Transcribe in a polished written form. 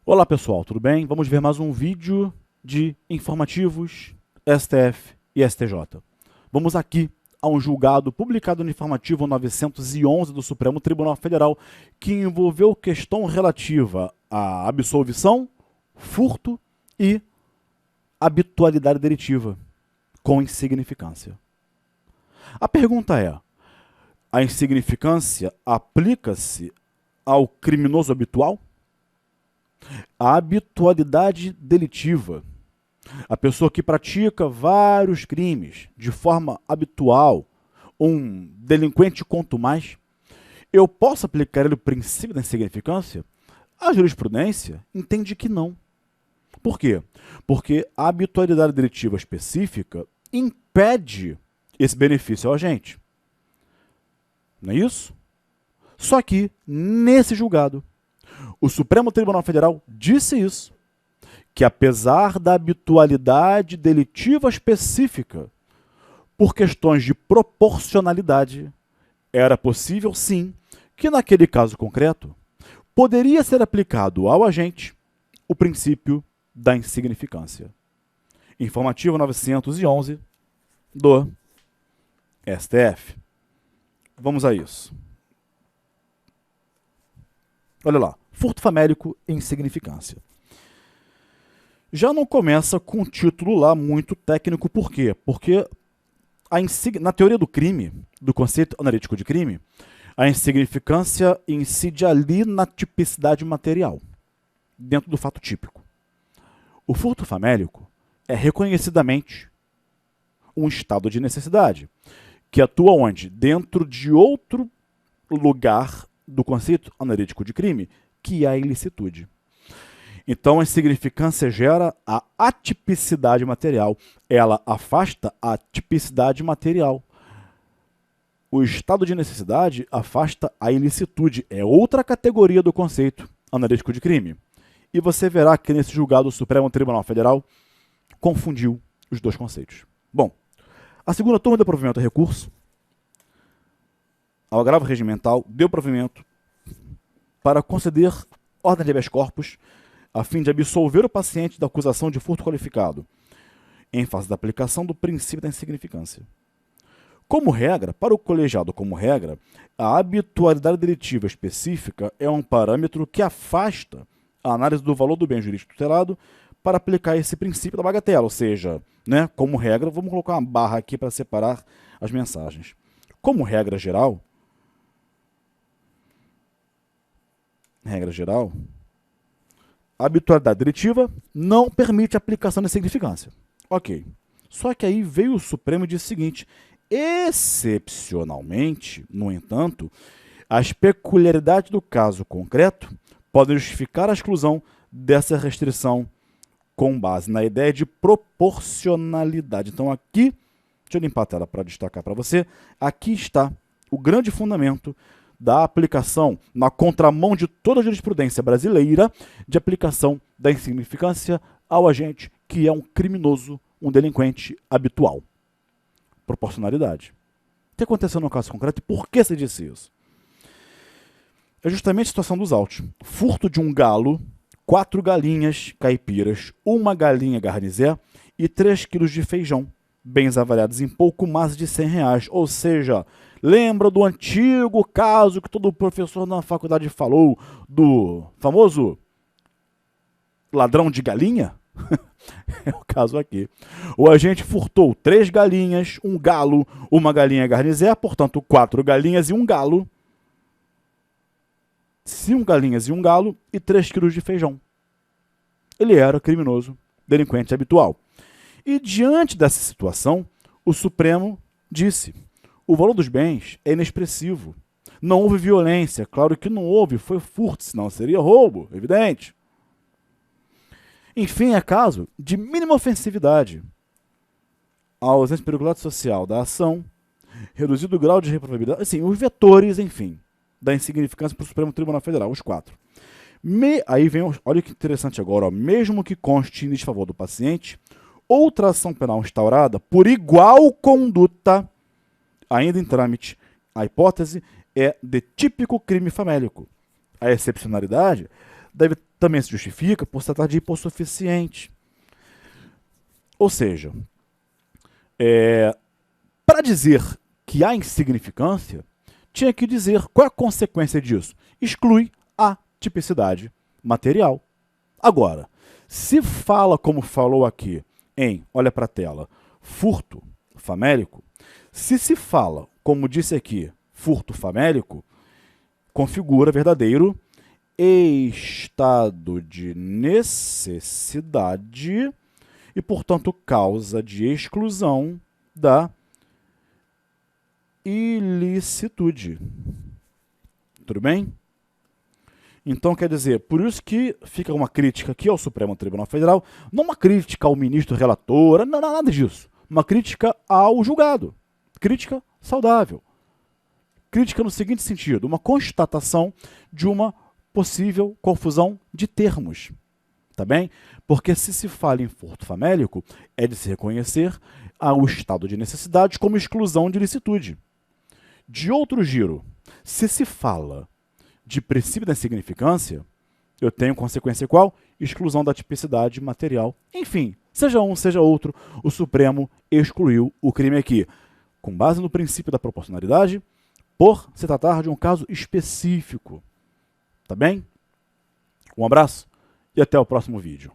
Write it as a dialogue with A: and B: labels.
A: Olá pessoal, tudo bem? Vamos ver mais um vídeo de informativos STF e STJ. Vamos aqui a um julgado publicado no informativo 911 do Supremo Tribunal Federal que envolveu questão relativa à absolvição, furto e habitualidade delitiva com insignificância. A pergunta é: a insignificância aplica-se ao criminoso habitual? A habitualidade delitiva, a pessoa que pratica vários crimes de forma habitual, um delinquente quanto mais, eu posso aplicar o princípio da insignificância? A jurisprudência entende que não. Por quê? Porque a habitualidade delitiva específica impede esse benefício ao agente. Não é isso? Só que, nesse julgado, o Supremo Tribunal Federal disse isso, que apesar da habitualidade delitiva específica, por questões de proporcionalidade, era possível sim que naquele caso concreto poderia ser aplicado ao agente o princípio da insignificância. Informativo 911 do STF. Vamos a isso. Olha lá, furto famélico e insignificância. Já não começa com um título lá muito técnico, por quê? Porque na teoria do crime, do conceito analítico de crime, a insignificância incide ali na tipicidade material, dentro do fato típico. O furto famélico é reconhecidamente um estado de necessidade, que atua onde? Dentro de outro lugar do conceito analítico de crime, que é a ilicitude. Então, a insignificância gera a atipicidade material. Ela afasta a tipicidade material. O estado de necessidade afasta a ilicitude. É outra categoria do conceito analítico de crime. E você verá que nesse julgado o Supremo Tribunal Federal confundiu os dois conceitos. Bom, a segunda turma deu provimento a recurso ao agravo regimental, deu provimento para conceder ordem de habeas corpus a fim de absolver o paciente da acusação de furto qualificado, em face da aplicação do princípio da insignificância. Como regra, para o colegiado como regra, a habitualidade delitiva específica é um parâmetro que afasta a análise do valor do bem jurídico tutelado para aplicar esse princípio da bagatela, ou seja, como regra, vamos colocar uma barra aqui para separar as mensagens. Como regra geral, a habitualidade delitiva não permite a aplicação da insignificância. Ok. Só que aí veio o Supremo e disse o seguinte: excepcionalmente, no entanto, as peculiaridades do caso concreto podem justificar a exclusão dessa restrição com base na ideia de proporcionalidade. Então aqui, deixa eu limpar a tela para destacar para você, aqui está o grande fundamento da aplicação, na contramão de toda a jurisprudência brasileira, de aplicação da insignificância ao agente que é um criminoso, um delinquente habitual. Proporcionalidade. O que aconteceu no caso concreto e por que se disse isso? É justamente a situação dos autos. Furto de um galo, 4 galinhas caipiras, 1 galinha garnizé e 3 quilos de feijão, bens avaliados em pouco mais de R$100, ou seja, lembra do antigo caso que todo professor na faculdade falou, do famoso ladrão de galinha? É o caso aqui. O agente furtou 3 galinhas, 1 galo, 1 galinha garnizé, portanto 4 galinhas e 1 galo, 5 galinhas e 1 galo e 3 quilos de feijão. Ele era criminoso, delinquente habitual. E diante dessa situação, o Supremo disse: o valor dos bens é inexpressivo. Não houve violência. Claro que não houve, foi furto, senão seria roubo, evidente. Enfim, é caso de mínima ofensividade. A ausência de periculosidade social da ação, reduzido o grau de reprovabilidade, assim, os vetores, enfim, da insignificância para o Supremo Tribunal Federal, os 4. Aí vem, olha que interessante agora, mesmo que conste em desfavor do paciente, outra ação penal instaurada por igual conduta, ainda em trâmite, a hipótese é de típico crime famélico. A excepcionalidade deve também se justifica por se tratar de hipossuficiente. Ou seja, para dizer que há insignificância, tinha que dizer qual é a consequência disso. Exclui a tipicidade material. Agora, se fala como falou aqui em, olha para a tela, furto famélico, se fala, como disse aqui, furto famélico, configura verdadeiro estado de necessidade e, portanto, causa de exclusão da ilicitude. Tudo bem? Então, quer dizer, por isso que fica uma crítica aqui ao Supremo Tribunal Federal, não uma crítica ao ministro relator, não, nada disso. Uma crítica ao julgado. Crítica saudável. Crítica no seguinte sentido, uma constatação de uma possível confusão de termos. Tá bem? Porque se fala em furto famélico, é de se reconhecer o estado de necessidade como exclusão de ilicitude. De outro giro, se fala de princípio da insignificância, eu tenho consequência qual? Exclusão da tipicidade material. Enfim, seja um, seja outro, o Supremo excluiu o crime aqui, com base no princípio da proporcionalidade, por se tratar de um caso específico. Tá bem? Um abraço e até o próximo vídeo.